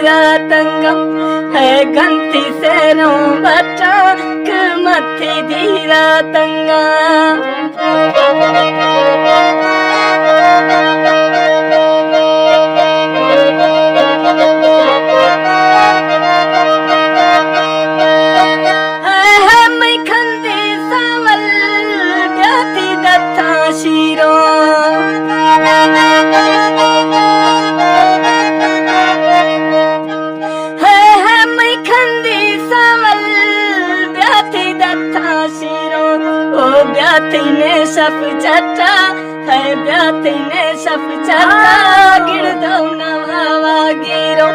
रातंगा है गंती सेरों बचा क मथी दी रातंगा ब्याथीने सप चटा है ब्याथीने सप चटा गिर दो नवा गिरो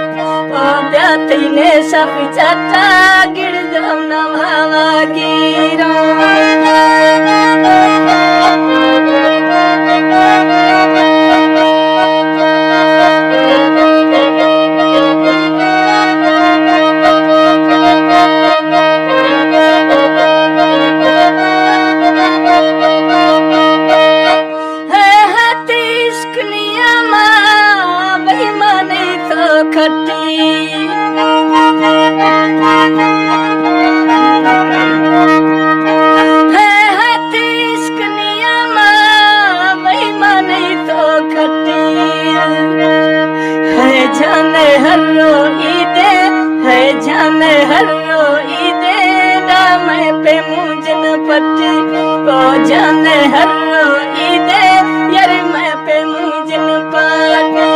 ओ ब्याथीने सप चटा गिर दो नवा गिरो जाने हरो ईदे है जाने हरो ईदे राम पे मुझन पट्टी ओ जाने हरो ईदे यार मैं पे मुझन पट्टी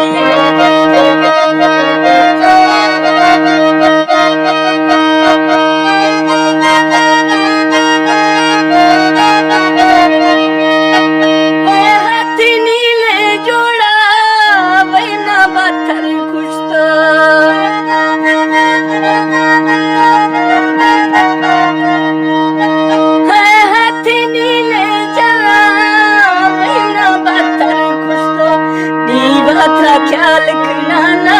ख्याल खनाना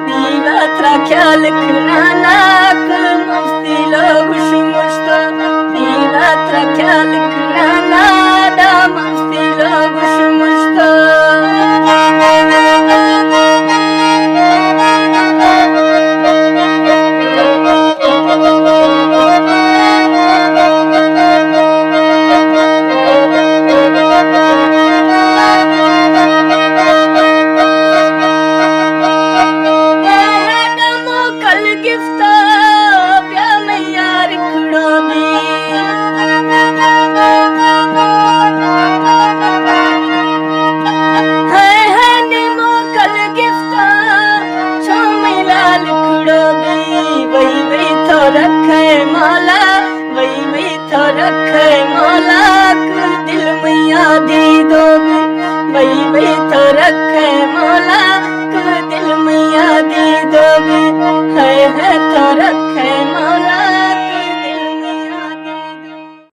दीवात्रा ख्याल खनाना मस्ती लोग मुश्ता दीवात्रा ख्याल खनाना दा मस्ती लोग मुश्ता रखे मौला वही तो रखे मौला दिल मैया दी दोगी वही तो रखे मौला दिल मैया दी दोगी है तो रखे मौला